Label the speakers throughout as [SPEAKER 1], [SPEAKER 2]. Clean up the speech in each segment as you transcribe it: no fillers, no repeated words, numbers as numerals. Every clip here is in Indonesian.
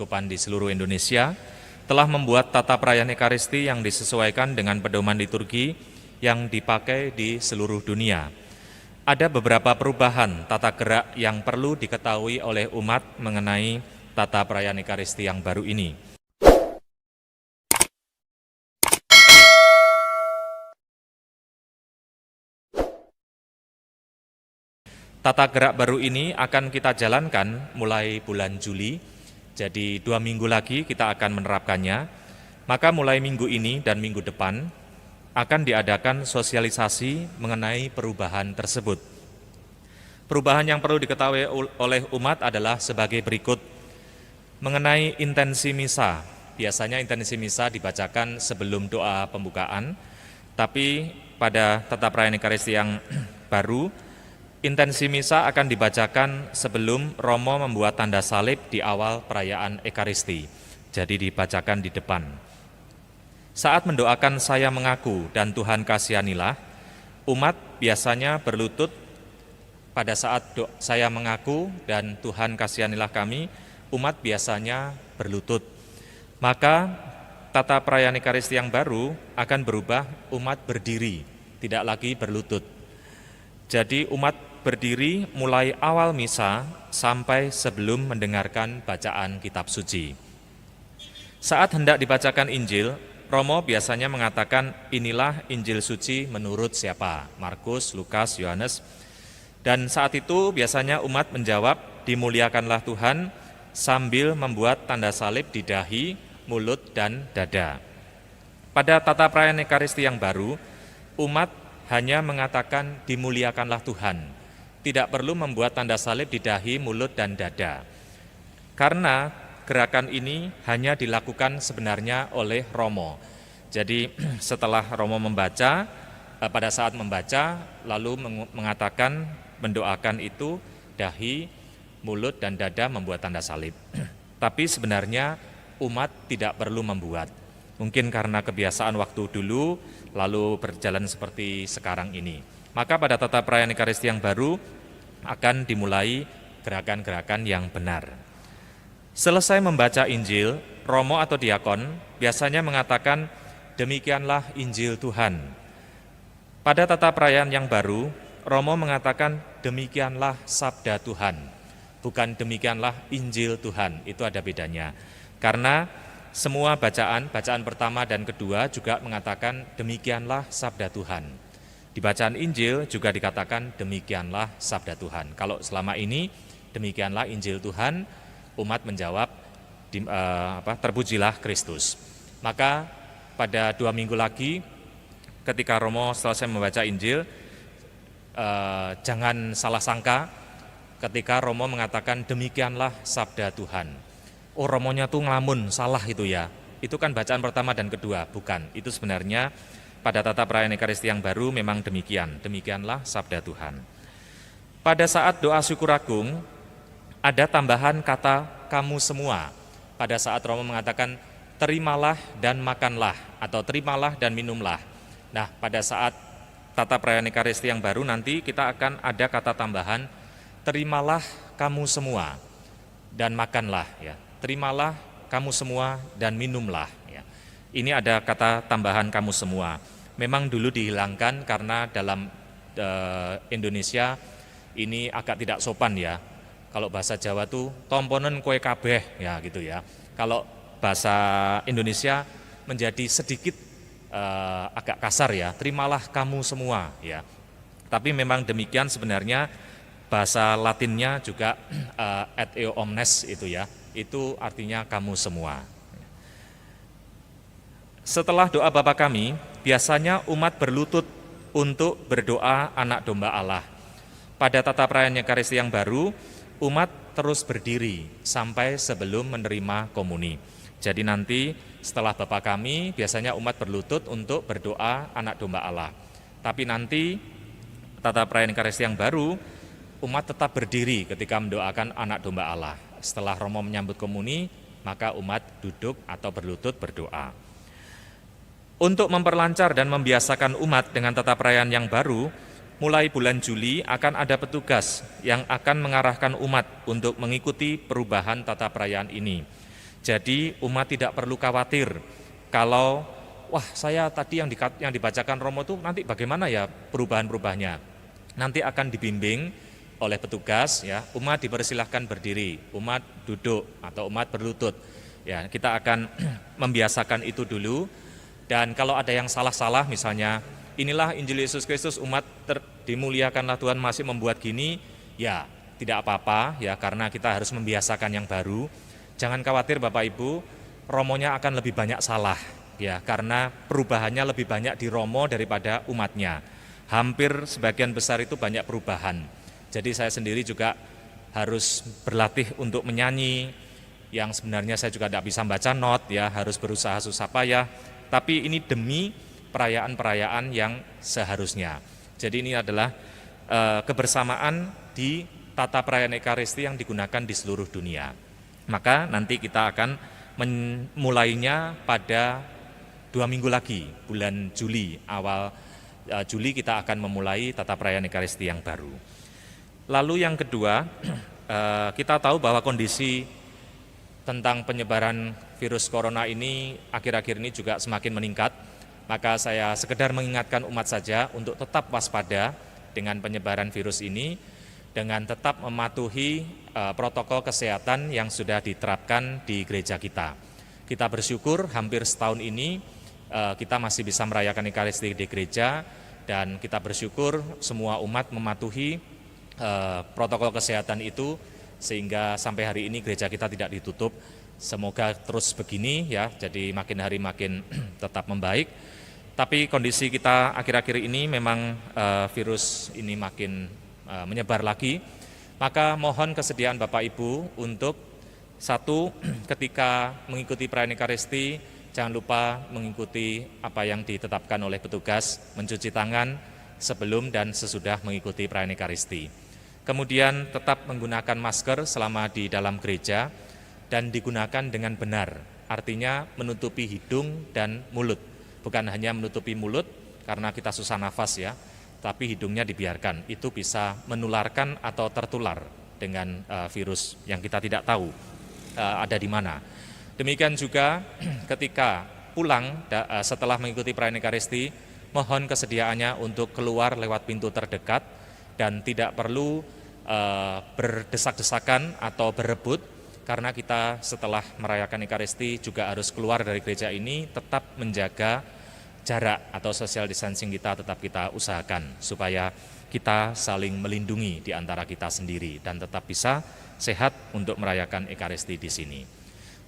[SPEAKER 1] Keuskupan di seluruh Indonesia telah membuat tata perayaan Ekaristi yang disesuaikan dengan pedoman liturgi yang dipakai di seluruh dunia. Ada beberapa perubahan tata gerak yang perlu diketahui oleh umat mengenai tata perayaan Ekaristi yang baru ini. Tata gerak baru ini akan kita jalankan mulai bulan Juli, jadi 2 minggu lagi kita akan menerapkannya. Maka mulai minggu ini dan minggu depan akan diadakan sosialisasi mengenai perubahan tersebut. Perubahan yang perlu diketahui oleh umat adalah sebagai berikut. Mengenai intensi misa, biasanya intensi misa dibacakan sebelum doa pembukaan, tapi pada tata perayaan Ekaristi yang baru, intensi misa akan dibacakan sebelum Romo membuat tanda salib di awal perayaan Ekaristi, jadi dibacakan di depan. Saat mendoakan saya mengaku dan Tuhan kasihanilah, umat biasanya berlutut pada saat saya mengaku dan Tuhan kasihanilah kami, umat biasanya berlutut. Maka tata perayaan Ekaristi yang baru akan berubah umat berdiri, tidak lagi berlutut. Jadi umat berdiri mulai awal misa sampai sebelum mendengarkan bacaan kitab suci. Saat hendak dibacakan Injil, Romo biasanya mengatakan inilah Injil suci menurut siapa, Markus, Lukas, Yohanes. Dan saat itu biasanya umat menjawab dimuliakanlah Tuhan sambil membuat tanda salib di dahi, mulut, dan dada. Pada tata perayaan Ekaristi yang baru, umat hanya mengatakan dimuliakanlah Tuhan, tidak perlu membuat tanda salib di dahi, mulut, dan dada. Karena gerakan ini hanya dilakukan sebenarnya oleh Romo. Jadi setelah Romo membaca, pada saat membaca lalu mengatakan, mendoakan itu dahi, mulut, dan dada membuat tanda salib. Tapi sebenarnya umat tidak perlu membuat. Mungkin karena kebiasaan waktu dulu lalu berjalan seperti sekarang ini. Maka pada tata perayaan Ekaristi yang baru akan dimulai gerakan-gerakan yang benar. Selesai membaca Injil, Romo atau diakon biasanya mengatakan, demikianlah Injil Tuhan. Pada tata perayaan yang baru, Romo mengatakan, demikianlah sabda Tuhan. Bukan demikianlah Injil Tuhan, itu ada bedanya. Karena semua bacaan pertama dan kedua juga mengatakan, demikianlah sabda Tuhan. Di bacaan Injil juga dikatakan, demikianlah sabda Tuhan. Kalau selama ini, demikianlah Injil Tuhan, umat menjawab, terpujilah Kristus. Maka pada 2 minggu lagi ketika Romo selesai membaca Injil, jangan salah sangka ketika Romo mengatakan demikianlah sabda Tuhan. Oh, Romonya tuh ngelamun, salah itu ya. Itu kan bacaan pertama dan kedua, bukan. Itu sebenarnya pada tata perayaan Ekaristi yang baru memang demikian. Demikianlah sabda Tuhan. Pada saat doa syukur agung ada tambahan kata kamu semua. Pada saat Romo mengatakan terimalah dan makanlah atau terimalah dan minumlah. Nah, pada saat tata perayaan Ekaristi yang baru nanti kita akan ada kata tambahan terimalah kamu semua dan makanlah ya. Terimalah kamu semua dan minumlah ya. Ini ada kata tambahan kamu semua. Memang dulu dihilangkan karena dalam Indonesia ini agak tidak sopan ya. Kalau bahasa Jawa tuh tomponen kue kabeh ya gitu ya. Kalau bahasa Indonesia menjadi sedikit agak kasar ya. Terimalah kamu semua ya. Tapi memang demikian sebenarnya bahasa Latinnya juga et eo omnes itu ya. Itu artinya kamu semua. Setelah doa Bapa kami, biasanya umat berlutut untuk berdoa anak domba Allah. Pada tata perayaan Ekaristi yang baru, umat terus berdiri sampai sebelum menerima komuni. Jadi nanti setelah Bapa kami, biasanya umat berlutut untuk berdoa anak domba Allah. Tapi nanti tata perayaan Ekaristi yang baru, umat tetap berdiri ketika mendoakan anak domba Allah. Setelah Romo menyambut komuni, maka umat duduk atau berlutut berdoa. Untuk memperlancar dan membiasakan umat dengan tata perayaan yang baru, mulai bulan Juli akan ada petugas yang akan mengarahkan umat untuk mengikuti perubahan tata perayaan ini. Jadi umat tidak perlu khawatir kalau wah saya tadi yang dibacakan Romo itu nanti bagaimana ya perubahan-perubahannya. Nanti akan dibimbing oleh petugas ya, umat dipersilahkan berdiri, umat duduk atau umat berlutut. Ya, kita akan membiasakan itu dulu. Dan kalau ada yang salah-salah misalnya inilah Injil Yesus Kristus, umat dimuliakanlah Tuhan masih membuat gini, ya tidak apa-apa ya, karena kita harus membiasakan yang baru. Jangan khawatir Bapak Ibu, romonya akan lebih banyak salah ya, karena perubahannya lebih banyak di romo daripada umatnya. Hampir sebagian besar itu banyak perubahan. Jadi saya sendiri juga harus berlatih untuk menyanyi, yang sebenarnya saya juga tidak bisa baca not ya, harus berusaha susah payah. Tapi ini demi perayaan-perayaan yang seharusnya. Jadi ini adalah kebersamaan di tata perayaan Ekaristi yang digunakan di seluruh dunia. Maka nanti kita akan memulainya pada 2 minggu lagi, bulan Juli, awal Juli kita akan memulai tata perayaan Ekaristi yang baru. Lalu yang kedua, kita tahu bahwa kondisi tentang penyebaran virus corona ini akhir-akhir ini juga semakin meningkat. Maka saya sekedar mengingatkan umat saja untuk tetap waspada dengan penyebaran virus ini, dengan tetap mematuhi protokol kesehatan yang sudah diterapkan di gereja kita. Kita bersyukur hampir setahun ini kita masih bisa merayakan Ekaristi di gereja, dan kita bersyukur semua umat mematuhi protokol kesehatan itu sehingga sampai hari ini gereja kita tidak ditutup. Semoga terus begini ya, jadi makin hari makin tetap membaik. Tapi kondisi kita akhir-akhir ini memang virus ini makin menyebar lagi. Maka mohon kesediaan Bapak Ibu untuk satu, ketika mengikuti perayaan Ekaristi, jangan lupa mengikuti apa yang ditetapkan oleh petugas, mencuci tangan sebelum dan sesudah mengikuti perayaan Ekaristi. Kemudian tetap menggunakan masker selama di dalam gereja dan digunakan dengan benar, artinya menutupi hidung dan mulut. Bukan hanya menutupi mulut karena kita susah nafas ya, tapi hidungnya dibiarkan. Itu bisa menularkan atau tertular dengan virus yang kita tidak tahu ada di mana. Demikian juga ketika pulang setelah mengikuti perayaan Ekaristi, mohon kesediaannya untuk keluar lewat pintu terdekat dan tidak perlu berdesak-desakan atau berebut, karena kita setelah merayakan Ekaristi juga harus keluar dari gereja ini tetap menjaga jarak atau social distancing kita tetap kita usahakan supaya kita saling melindungi di antara kita sendiri dan tetap bisa sehat untuk merayakan Ekaristi di sini.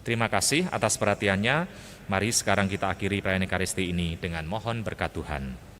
[SPEAKER 1] Terima kasih atas perhatiannya. Mari sekarang kita akhiri perayaan Ekaristi ini dengan mohon berkat Tuhan.